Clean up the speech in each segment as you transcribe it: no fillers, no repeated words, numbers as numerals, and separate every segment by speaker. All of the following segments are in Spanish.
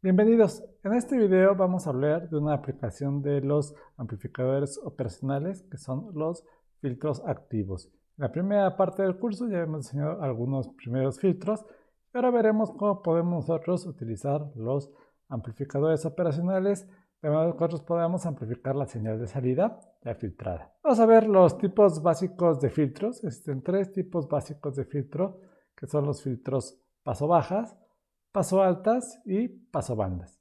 Speaker 1: Bienvenidos. En este video vamos a hablar de una aplicación de los amplificadores operacionales que son los filtros activos. En la primera parte del curso ya hemos enseñado algunos primeros filtros y ahora veremos cómo podemos nosotros utilizar los amplificadores operacionales de manera que nosotros podamos amplificar la señal de salida ya filtrada. Vamos a ver los tipos básicos de filtros. Existen tres tipos básicos de filtro que son los filtros paso bajas, paso altas y paso bandas.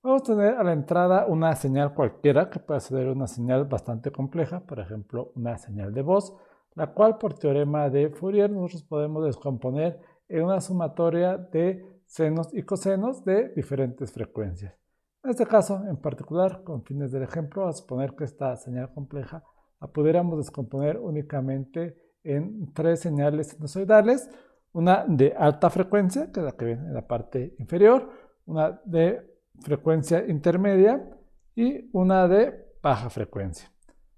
Speaker 1: Vamos a tener a la entrada una señal cualquiera que pueda ser una señal bastante compleja, por ejemplo una señal de voz, la cual por teorema de Fourier nosotros podemos descomponer en una sumatoria de senos y cosenos de diferentes frecuencias. En este caso en particular, con fines del ejemplo, vamos a suponer que esta señal compleja la pudiéramos descomponer únicamente en tres señales sinusoidales: una de alta frecuencia, que es la que viene en la parte inferior, una de frecuencia intermedia y una de baja frecuencia.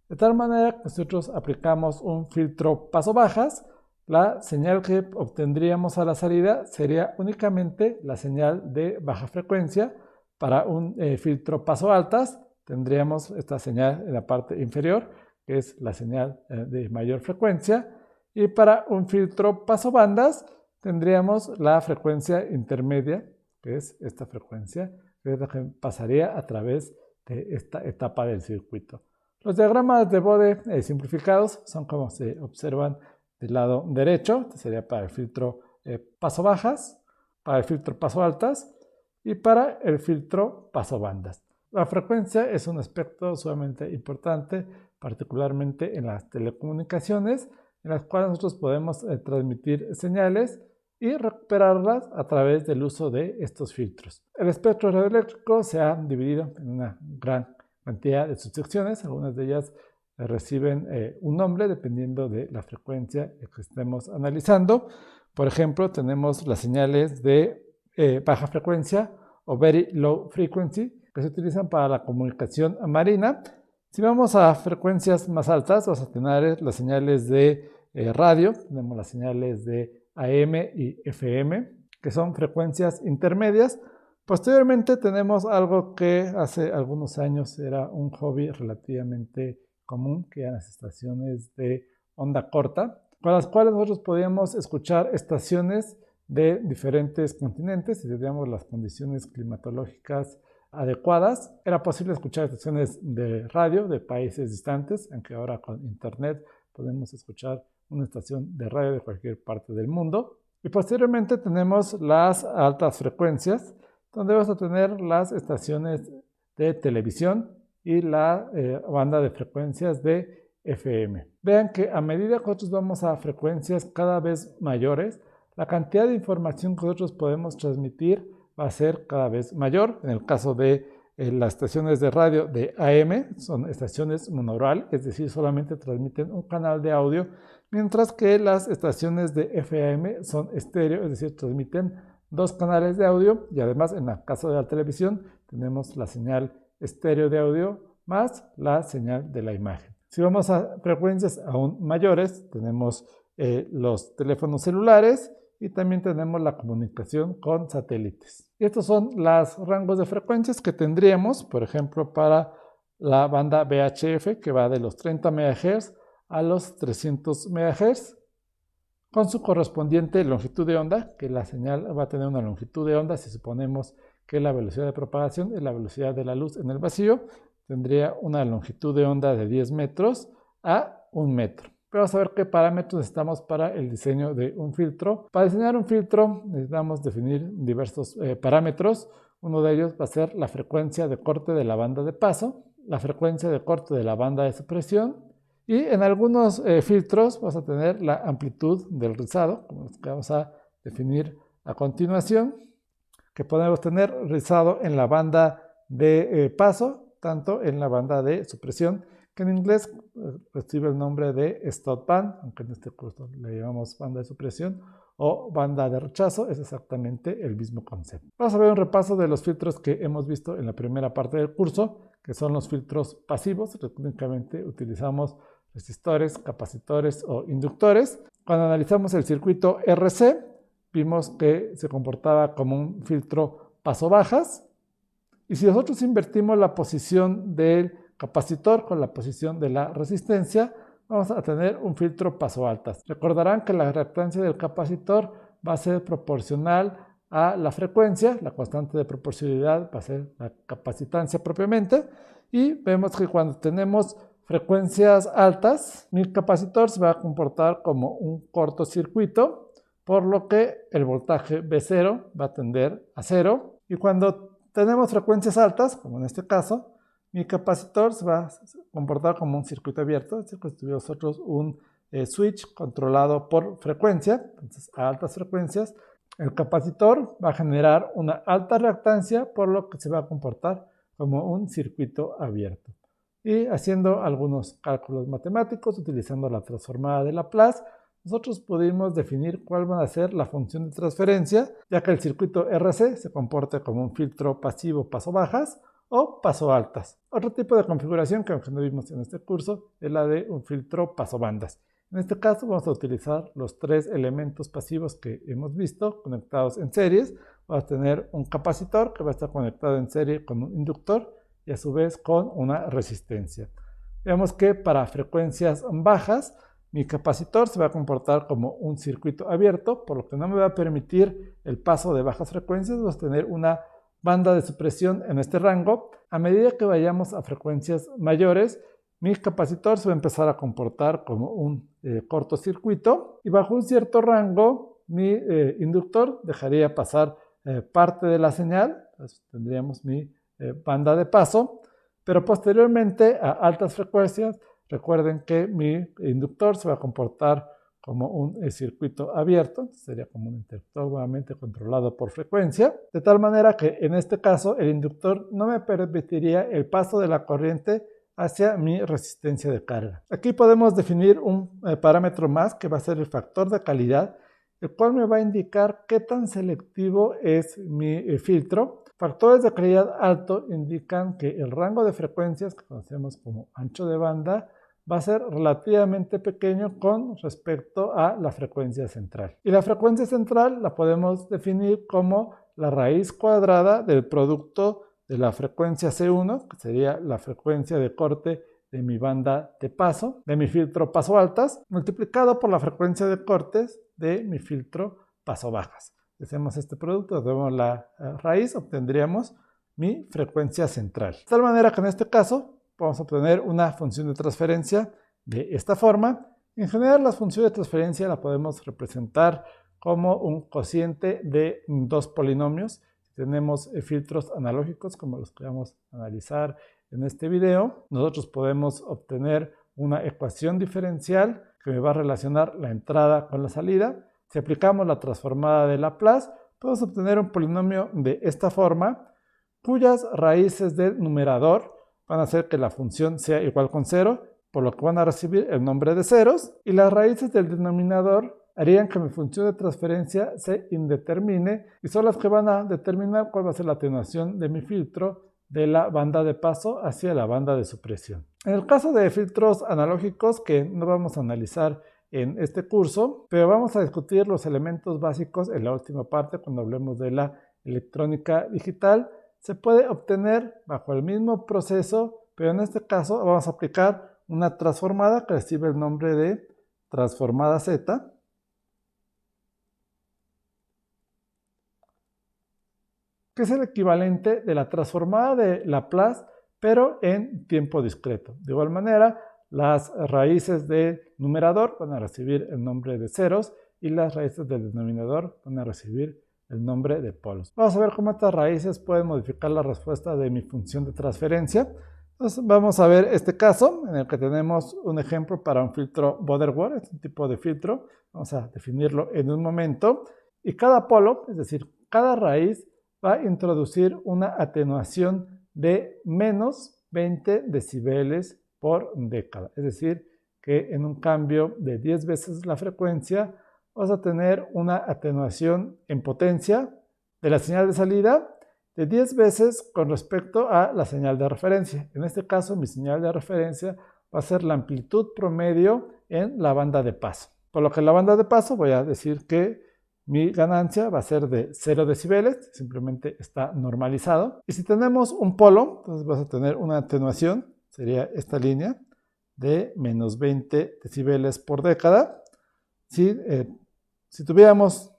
Speaker 1: De tal manera que nosotros aplicamos un filtro paso bajas, la señal que obtendríamos a la salida sería únicamente la señal de baja frecuencia. Para un filtro paso altas tendríamos esta señal en la parte inferior, que es la señal de mayor frecuencia. Y para un filtro paso bandas tendríamos la frecuencia intermedia, que es esta frecuencia, que es la que pasaría a través de esta etapa del circuito. Los diagramas de Bode simplificados son como se observan del lado derecho. Este sería para el filtro paso bajas, para el filtro paso altas y para el filtro paso bandas. La frecuencia es un aspecto sumamente importante, particularmente en las telecomunicaciones, en las cuales nosotros podemos transmitir señales y recuperarlas a través del uso de estos filtros. El espectro radioeléctrico se ha dividido en una gran cantidad de subsecciones. Algunas de ellas reciben un nombre dependiendo de la frecuencia que estemos analizando. Por ejemplo, tenemos las señales de baja frecuencia o very low frequency, que se utilizan para la comunicación marina. Si vamos a frecuencias más altas, vamos a tener las señales de radio, tenemos las señales de AM y FM, que son frecuencias intermedias. Posteriormente tenemos algo que hace algunos años era un hobby relativamente común, que eran las estaciones de onda corta, con las cuales nosotros podíamos escuchar estaciones de diferentes continentes. Si teníamos las condiciones climatológicas adecuadas, era posible escuchar estaciones de radio de países distantes, aunque ahora con internet podemos escuchar una estación de radio de cualquier parte del mundo. Y posteriormente tenemos las altas frecuencias, donde vamos a tener las estaciones de televisión y la banda de frecuencias de FM. Vean que a medida que nosotros vamos a frecuencias cada vez mayores, la cantidad de información que nosotros podemos transmitir va a ser cada vez mayor. En el caso de las estaciones de radio de AM, son estaciones monaural, es decir, solamente transmiten un canal de audio, mientras que las estaciones de FM son estéreo, es decir, transmiten dos canales de audio, y además en el caso de la televisión tenemos la señal estéreo de audio más la señal de la imagen. Si vamos a frecuencias aún mayores, tenemos los teléfonos celulares y también tenemos la comunicación con satélites. Y estos son los rangos de frecuencias que tendríamos, por ejemplo, para la banda VHF, que va de los 30 MHz a los 300 MHz, con su correspondiente longitud de onda, que la señal va a tener una longitud de onda. Si suponemos que la velocidad de propagación es la velocidad de la luz en el vacío, tendría una longitud de onda de 10 metros a 1 metro. Pero vamos a ver qué parámetros necesitamos para el diseño de un filtro. Para diseñar un filtro necesitamos definir diversos parámetros. Uno de ellos va a ser la frecuencia de corte de la banda de paso, la frecuencia de corte de la banda de supresión, y en algunos filtros vamos a tener la amplitud del rizado, como los que vamos a definir a continuación, que podemos tener rizado en la banda de paso, tanto en la banda de supresión, que en inglés recibe el nombre de stop band, aunque en este curso le llamamos banda de supresión o banda de rechazo. Es exactamente el mismo concepto. Vamos a ver un repaso de los filtros que hemos visto en la primera parte del curso, que son los filtros pasivos. Únicamente utilizamos resistores, capacitores o inductores. Cuando analizamos el circuito RC, vimos que se comportaba como un filtro paso bajas, Y si nosotros invertimos la posición del capacitor con la posición de la resistencia, vamos a tener un filtro paso altas. Recordarán que la reactancia del capacitor va a ser proporcional a la frecuencia, la constante de proporcionalidad va a ser la capacitancia propiamente, y vemos que cuando tenemos frecuencias altas, mi capacitor se va a comportar como un cortocircuito, por lo que el voltaje V0 va a tender a 0, y cuando tenemos frecuencias altas, como en este caso, mi capacitor se va a comportar como un circuito abierto, es decir, que tuviéramos nosotros un switch controlado por frecuencia, entonces a altas frecuencias, el capacitor va a generar una alta reactancia, por lo que se va a comportar como un circuito abierto. Y haciendo algunos cálculos matemáticos, utilizando la transformada de Laplace, nosotros pudimos definir cuál va a ser la función de transferencia, ya que el circuito RC se comporta como un filtro pasivo paso bajas o paso altas. Otro tipo de configuración que no vimos en este curso es la de un filtro paso bandas. En este caso vamos a utilizar los tres elementos pasivos que hemos visto conectados en series. Vamos a tener un capacitor que va a estar conectado en serie con un inductor y a su vez con una resistencia. Vemos que para frecuencias bajas mi capacitor se va a comportar como un circuito abierto, por lo que no me va a permitir el paso de bajas frecuencias. Vamos a tener una banda de supresión en este rango. A medida que vayamos a frecuencias mayores, mi capacitor se va a empezar a comportar como un cortocircuito, y bajo un cierto rango mi inductor dejaría pasar parte de la señal. Entonces tendríamos mi banda de paso, pero posteriormente a altas frecuencias, recuerden que mi inductor se va a comportar como un circuito abierto, sería como un interruptor nuevamente controlado por frecuencia, de tal manera que en este caso el inductor no me permitiría el paso de la corriente hacia mi resistencia de carga. Aquí podemos definir un parámetro más que va a ser el factor de calidad, el cual me va a indicar qué tan selectivo es mi filtro. Factores de calidad alto indican que el rango de frecuencias que conocemos como ancho de banda va a ser relativamente pequeño con respecto a la frecuencia central. Y la frecuencia central la podemos definir como la raíz cuadrada del producto de la frecuencia C1, que sería la frecuencia de corte de mi banda de paso, de mi filtro paso altas, multiplicado por la frecuencia de cortes de mi filtro paso bajas. Si hacemos este producto, vemos la raíz, obtendríamos mi frecuencia central. De tal manera que en este caso vamos a obtener una función de transferencia de esta forma. En general, la función de transferencia la podemos representar como un cociente de dos polinomios. Si tenemos filtros analógicos como los que vamos a analizar en este video, nosotros podemos obtener una ecuación diferencial que me va a relacionar la entrada con la salida. Si aplicamos la transformada de Laplace, podemos obtener un polinomio de esta forma, cuyas raíces del numerador van a hacer que la función sea igual con 0, por lo que van a recibir el nombre de ceros, y las raíces del denominador harían que mi función de transferencia se indetermine, y son las que van a determinar cuál va a ser la atenuación de mi filtro de la banda de paso hacia la banda de supresión. En el caso de filtros analógicos, que no vamos a analizar en este curso, pero vamos a discutir los elementos básicos en la última parte cuando hablemos de la electrónica digital, se puede obtener bajo el mismo proceso, pero en este caso vamos a aplicar una transformada que recibe el nombre de transformada Z, que es el equivalente de la transformada de Laplace, pero en tiempo discreto. De igual manera, las raíces del numerador van a recibir el nombre de ceros y las raíces del denominador van a recibir el nombre de polos. Vamos a ver cómo estas raíces pueden modificar la respuesta de mi función de transferencia. Entonces vamos a ver este caso en el que tenemos un ejemplo para un filtro Butterworth, es un tipo de filtro. Vamos a definirlo en un momento. Y cada polo, es decir, cada raíz, va a introducir una atenuación de menos 20 decibeles por década. Es decir, que en un cambio de 10 veces la frecuencia, vamos a tener una atenuación en potencia de la señal de salida de 10 veces con respecto a la señal de referencia. En este caso, mi señal de referencia va a ser la amplitud promedio en la banda de paso. Por lo que en la banda de paso voy a decir que mi ganancia va a ser de 0 decibeles, simplemente está normalizado. Y si tenemos un polo, entonces vas a tener una atenuación, sería esta línea, de menos 20 decibeles por década. Si tuviéramos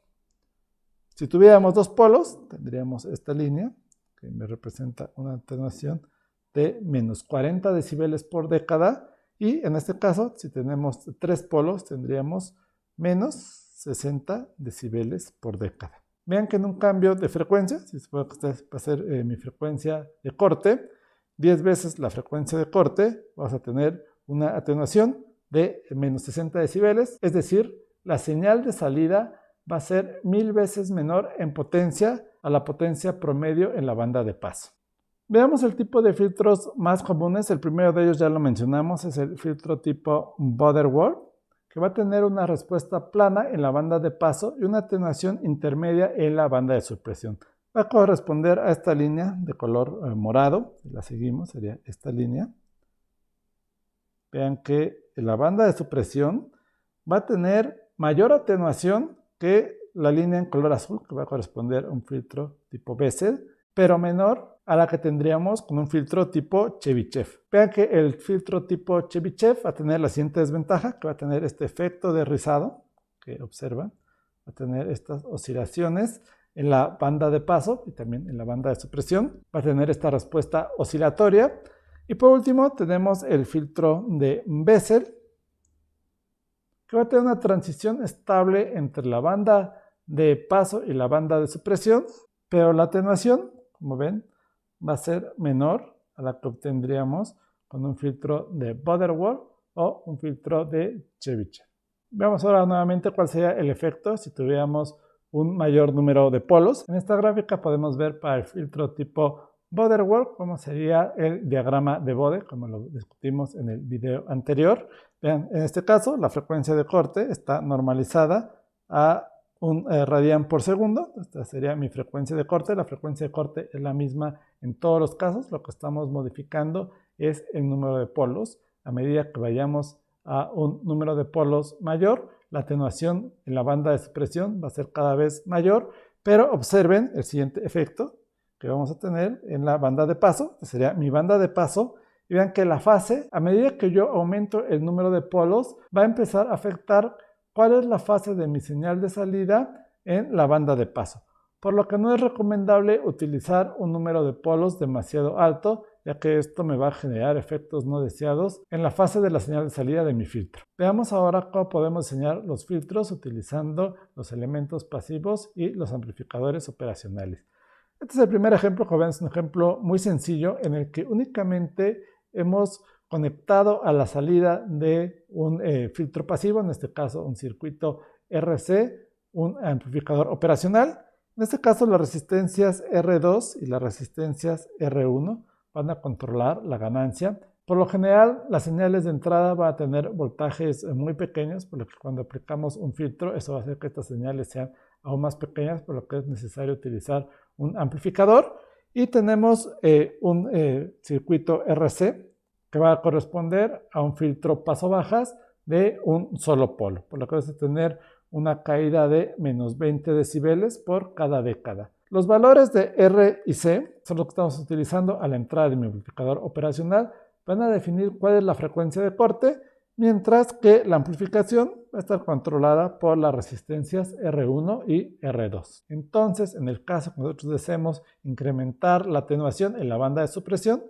Speaker 1: dos polos, tendríamos esta línea, que me representa una atenuación de menos 40 decibeles por década. Y en este caso, si tenemos 3 polos, tendríamos menos 60 decibeles por década. Vean que en un cambio de frecuencia, si se puede hacer mi frecuencia de corte, 10 veces la frecuencia de corte, vas a tener una atenuación de menos 60 decibeles, es decir, la señal de salida va a ser 1000 veces menor en potencia a la potencia promedio en la banda de paso. Veamos el tipo de filtros más comunes. El primero de ellos ya lo mencionamos, es el filtro tipo Butterworth, que va a tener una respuesta plana en la banda de paso y una atenuación intermedia en la banda de supresión. Va a corresponder a esta línea de color morado, si la seguimos, sería esta línea. Vean que la banda de supresión va a tener mayor atenuación que la línea en color azul, que va a corresponder a un filtro tipo Bessel, pero menor a la que tendríamos con un filtro tipo Chebyshev. Vean que el filtro tipo Chebyshev va a tener la siguiente desventaja, que va a tener este efecto de rizado, que observan, va a tener estas oscilaciones en la banda de paso y también en la banda de supresión, va a tener esta respuesta oscilatoria. Y por último tenemos el filtro de Bessel, que va a tener una transición estable entre la banda de paso y la banda de supresión, pero la atenuación, como ven, va a ser menor a la que obtendríamos con un filtro de Butterworth o un filtro de Chebyshev. Veamos ahora nuevamente cuál sería el efecto si tuviéramos un mayor número de polos. En esta gráfica podemos ver para el filtro tipo Butterworth cómo sería el diagrama de Bode, como lo discutimos en el video anterior. Vean, en este caso la frecuencia de corte está normalizada a 1 radián por segundo. Esta sería mi frecuencia de corte. La frecuencia de corte es la misma en todos los casos. Lo que estamos modificando es el número de polos. A medida que vayamos a un número de polos mayor, la atenuación en la banda de supresión va a ser cada vez mayor, pero observen el siguiente efecto que vamos a tener en la banda de paso, que sería mi banda de paso, y vean que la fase, a medida que yo aumento el número de polos, va a empezar a afectar cuál es la fase de mi señal de salida en la banda de paso, por lo que no es recomendable utilizar un número de polos demasiado alto, ya que esto me va a generar efectos no deseados en la fase de la señal de salida de mi filtro. Veamos ahora cómo podemos diseñar los filtros utilizando los elementos pasivos y los amplificadores operacionales. Este es el primer ejemplo, como ven, es un ejemplo muy sencillo en el que únicamente hemos conectado a la salida de un filtro pasivo, en este caso un circuito RC, un amplificador operacional. En este caso las resistencias R2 y las resistencias R1 van a controlar la ganancia. Por lo general, las señales de entrada van a tener voltajes muy pequeños, por lo que cuando aplicamos un filtro, eso va a hacer que estas señales sean aún más pequeñas, por lo que es necesario utilizar un amplificador. Y tenemos un circuito RC que va a corresponder a un filtro paso bajas de un solo polo, por lo que vas a tener una caída de menos 20 decibeles por cada década. Los valores de R y C son los que estamos utilizando a la entrada de mi amplificador operacional. Van a definir cuál es la frecuencia de corte, mientras que la amplificación va a estar controlada por las resistencias R1 y R2. Entonces, en el caso que nosotros deseemos incrementar la atenuación en la banda de supresión,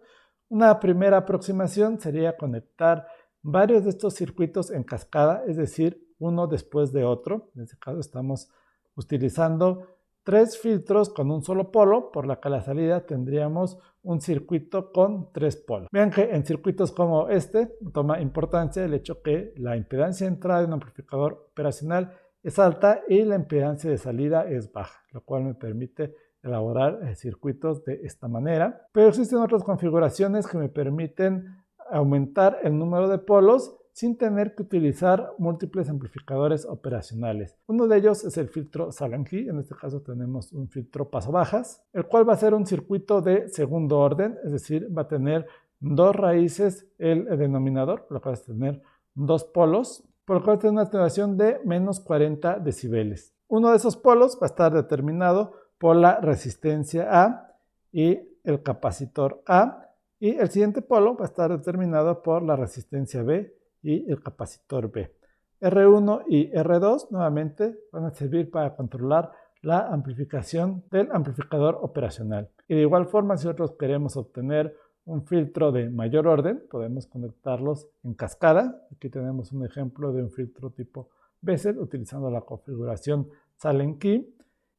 Speaker 1: una primera aproximación sería conectar varios de estos circuitos en cascada, es decir, uno después de otro. En este caso estamos utilizando 3 filtros con un solo polo, por la que a la salida tendríamos un circuito con 3 polos. Vean que en circuitos como este toma importancia el hecho que la impedancia de entrada de un amplificador operacional es alta y la impedancia de salida es baja, lo cual me permite elaborar circuitos de esta manera. Pero existen otras configuraciones que me permiten aumentar el número de polos sin tener que utilizar múltiples amplificadores operacionales. Uno de ellos es el filtro Salangi. En este caso tenemos un filtro paso bajas, el cual va a ser un circuito de segundo orden, es decir, va a tener 2 raíces el denominador, por lo cual va a tener 2 polos, por lo cual tiene una atenuación de menos 40 decibeles. Uno de esos polos va a estar determinado por la resistencia A y el capacitor A, y el siguiente polo va a estar determinado por la resistencia B y el capacitor B. R1 y R2 nuevamente van a servir para controlar la amplificación del amplificador operacional. Y de igual forma, si nosotros queremos obtener un filtro de mayor orden, podemos conectarlos en cascada. Aquí tenemos un ejemplo de un filtro tipo Bessel utilizando la configuración Sallen Key.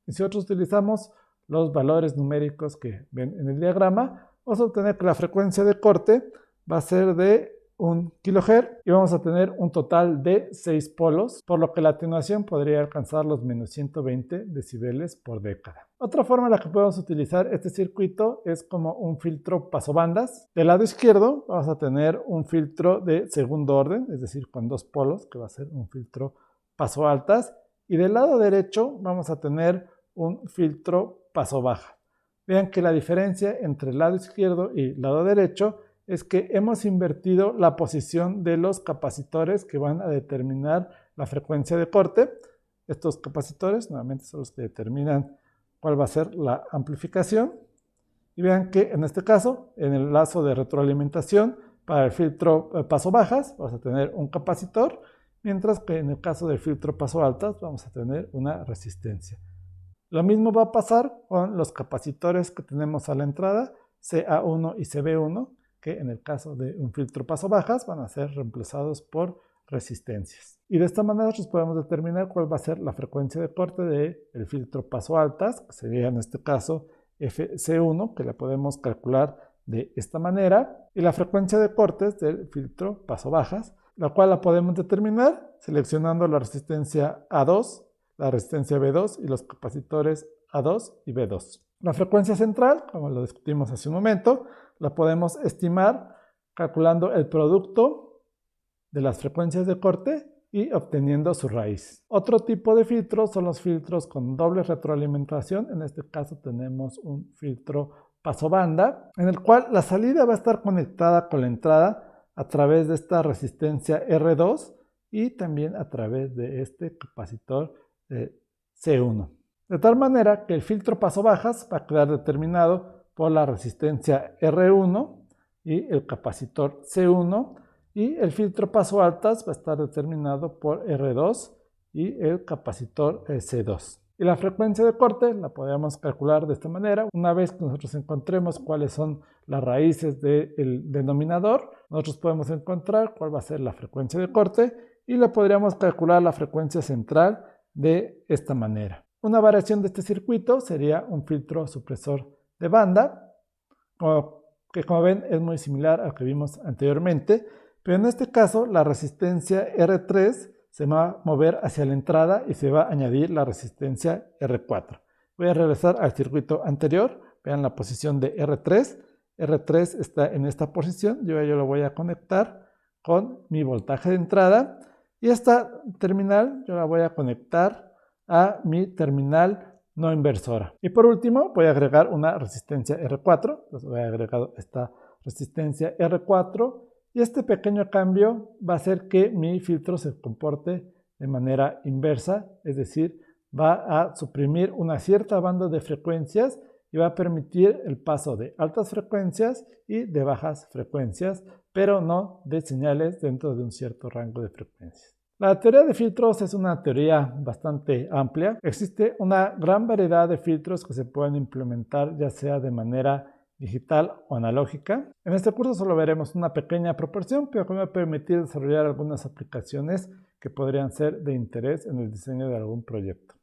Speaker 1: Y si nosotros utilizamos los valores numéricos que ven en el diagrama, vamos a obtener que la frecuencia de corte va a ser de 1 kHz y vamos a tener un total de 6 polos, por lo que la atenuación podría alcanzar los menos 120 decibeles por década. Otra forma en la que podemos utilizar este circuito es como un filtro pasobandas. Del lado izquierdo vamos a tener un filtro de segundo orden, es decir, con 2 polos, que va a ser un filtro paso altas, y del lado derecho vamos a tener un filtro paso baja. Vean que la diferencia entre el lado izquierdo y el lado derecho es que hemos invertido la posición de los capacitores que van a determinar la frecuencia de corte. Estos capacitores nuevamente son los que determinan cuál va a ser la amplificación. Y vean que en este caso, en el lazo de retroalimentación para el filtro paso bajas, vamos a tener un capacitor, mientras que en el caso del filtro paso altas vamos a tener una resistencia. Lo mismo va a pasar con los capacitores que tenemos a la entrada, CA1 y CB1, que en el caso de un filtro paso bajas van a ser reemplazados por resistencias. Y de esta manera nosotros podemos determinar cuál va a ser la frecuencia de corte del filtro paso altas, que sería en este caso FC1, que la podemos calcular de esta manera, y la frecuencia de cortes del filtro paso bajas, la cual la podemos determinar seleccionando la resistencia A2, la resistencia B2 y los capacitores A2 y B2. La frecuencia central, como lo discutimos hace un momento, la podemos estimar calculando el producto de las frecuencias de corte y obteniendo su raíz. Otro tipo de filtros son los filtros con doble retroalimentación. En este caso tenemos un filtro pasobanda, en el cual la salida va a estar conectada con la entrada a través de esta resistencia R2 y también a través de este capacitor C1. De tal manera que el filtro paso bajas va a quedar determinado por la resistencia R1 y el capacitor C1, y el filtro paso altas va a estar determinado por R2 y el capacitor C2. Y la frecuencia de corte la podemos calcular de esta manera. Una vez que nosotros encontremos cuáles son las raíces del denominador, nosotros podemos encontrar cuál va a ser la frecuencia de corte y le podríamos calcular la frecuencia central de esta manera. Una variación de este circuito sería un filtro supresor de banda, que como ven es muy similar al que vimos anteriormente, pero en este caso la resistencia R3 se va a mover hacia la entrada y se va a añadir la resistencia R4. Voy a regresar al circuito anterior, vean la posición de R3. R3 está en esta posición, yo lo voy a conectar con mi voltaje de entrada y esta terminal yo la voy a conectar a mi terminal no inversora. Y por último voy a agregar una resistencia R4, entonces voy a agregar esta resistencia R4 y este pequeño cambio va a hacer que mi filtro se comporte de manera inversa, es decir, va a suprimir una cierta banda de frecuencias y va a permitir el paso de altas frecuencias y de bajas frecuencias, pero no de señales dentro de un cierto rango de frecuencias. La teoría de filtros es una teoría bastante amplia. Existe una gran variedad de filtros que se pueden implementar ya sea de manera digital o analógica. En este curso solo veremos una pequeña proporción, pero que me va a permitir desarrollar algunas aplicaciones que podrían ser de interés en el diseño de algún proyecto.